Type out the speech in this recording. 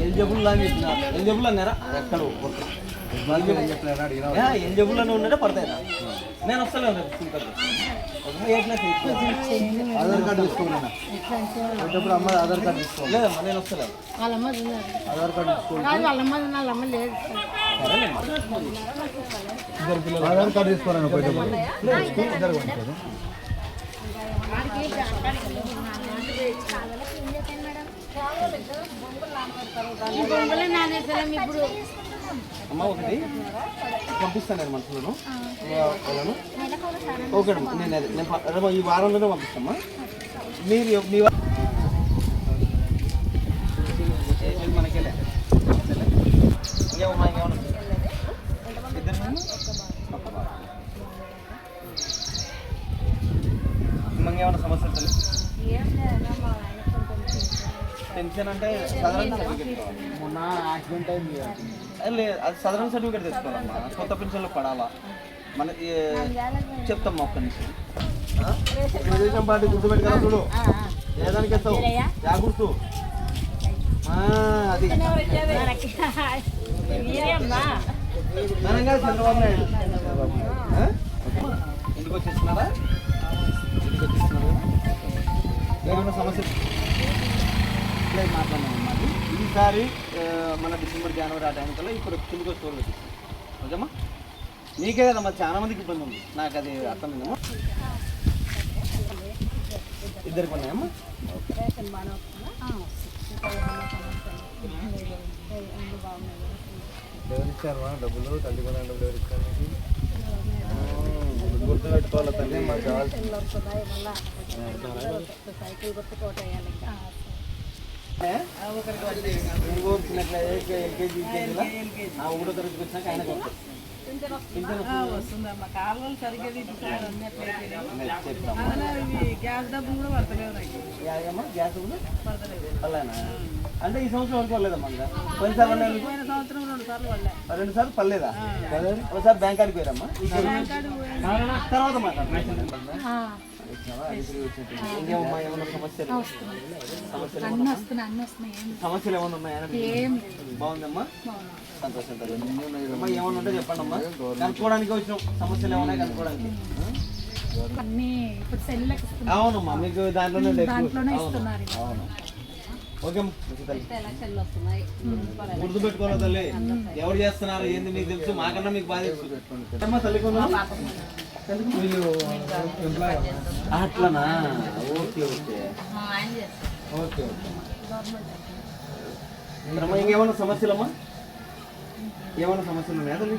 Eligible అని చెప్పినారు. Eligible అన్నారా? ఎక్కడ ఎలిజిబుల్ అని ఉన్నారా? పడతాయినా? నేను వస్తలేను ఆధార్ కార్డు తీసుకోవాలన్నా. అమ్మ ఆధార్ కార్డు తీసుకోవాలి. లేదమ్మా నేను వస్తలేను. ఆధార్ కార్డు తీసుకోవాలి. ఆధార్ కార్డు తీసుకోవాలన్నా. ఇద్దరు ఉంటారు. అమ్మ ఒకటి పంపిస్తాను నేను మనుషులను వాళ్ళను. ఓకే అమ్మా నేను ఈ వారంలోనే పంపిస్తామ్మా. మీరు మీ మనకెళ్ళే ఇంకేమమ్మా ఇంకేమన్నా ఇంకేమన్నా సమస్యలు తెలియదు. పెన్షన్ అంటే సదరన్ సర్టిఫికేట్ కావాలి. మొన్న యాక్సిడెంట్ అయింది లేదు, అది సదరన్ సర్టిఫికేట్ తెచ్చుకోవాలమ్మా. కొత్త పెన్షన్లో పడాలా మన చెప్తామ్మా. ఒక్క నిమిషం తెలుగుదేశం పార్టీ గుర్తుపెట్టుకున్నా చూడు. ఏదానికి వేస్తావు? యా గుర్తు అది ఘనంగా చంద్రబాబు నాయుడు ఇంటికి వచ్చేస్తున్నారా? ఇంటికి వచ్చేస్తున్నారు కదా. ఏమన్నా సమస్య మాట్లాడినామమ్మా. ఈసారి మన డిసెంబర్ జనవరి ఆ టైం కల్లా ఇప్పుడు కిందకి స్టోర్ పెట్టిస్తాం. ఓకేమ్మా? నీకే కదమ్మా, చాలా మందికి ఇబ్బంది ఉంది. నాకు అది అర్థమైందమ్మా. ఇద్దరికి ఉన్నాయమ్మా. ఎవరిచ్చారమ్మా డబ్బులు? తల్లి కూడా డబ్బులు ఎవరిచ్చారు? గుర్తు పెట్టుకోవాలి తల్లి. మాకు కావాల్సింది ఎల్కేజీ ఒకటో తరగతికి వచ్చినాక ఆయన కాలువలు సరిగ్గా గ్యాస్ డబ్బులు కూడా పడతలేవు. గ్యాస్ పర్లేనా? అంటే ఈ సంవత్సరం వరకు పర్లేదమ్మా. పోయినసారి సంవత్సరం 2 సార్లు పడలే. 2 సార్లు పర్లేదా? ఒకసారి బ్యాంక్ కాడికి పోయారమ్మా. తర్వాత మాట్లాడుతున్నాం. ఇంకేమమ్మా ఏమన్నా సమస్యలు ఏమన్నా ఉన్నాయా? బాగుందమ్మా, సంతోషం. అమ్మా ఏమన్నా ఉంటే చెప్పండి అమ్మా. కనుక్కోవడానికి వచ్చినాం. సమస్యలు ఏమన్నా కనుక్కోవడానికి. అవునమ్మా, మీకు దాంట్లోనే అవును. ఓకే గుర్తు పెట్టుకోవాలి తల్లి. ఎవరు చేస్తున్నారు ఏంది మీకు తెలుసు, మాకన్నా మీకు బాగా తెలుసు. అమ్మా తల్లి అట్లనా? Okay okay okay okay. ఇంకేమన్నా సమస్యలమ్మా? ఏమన్నా సమస్యలు ఉన్నాయా తల్లి?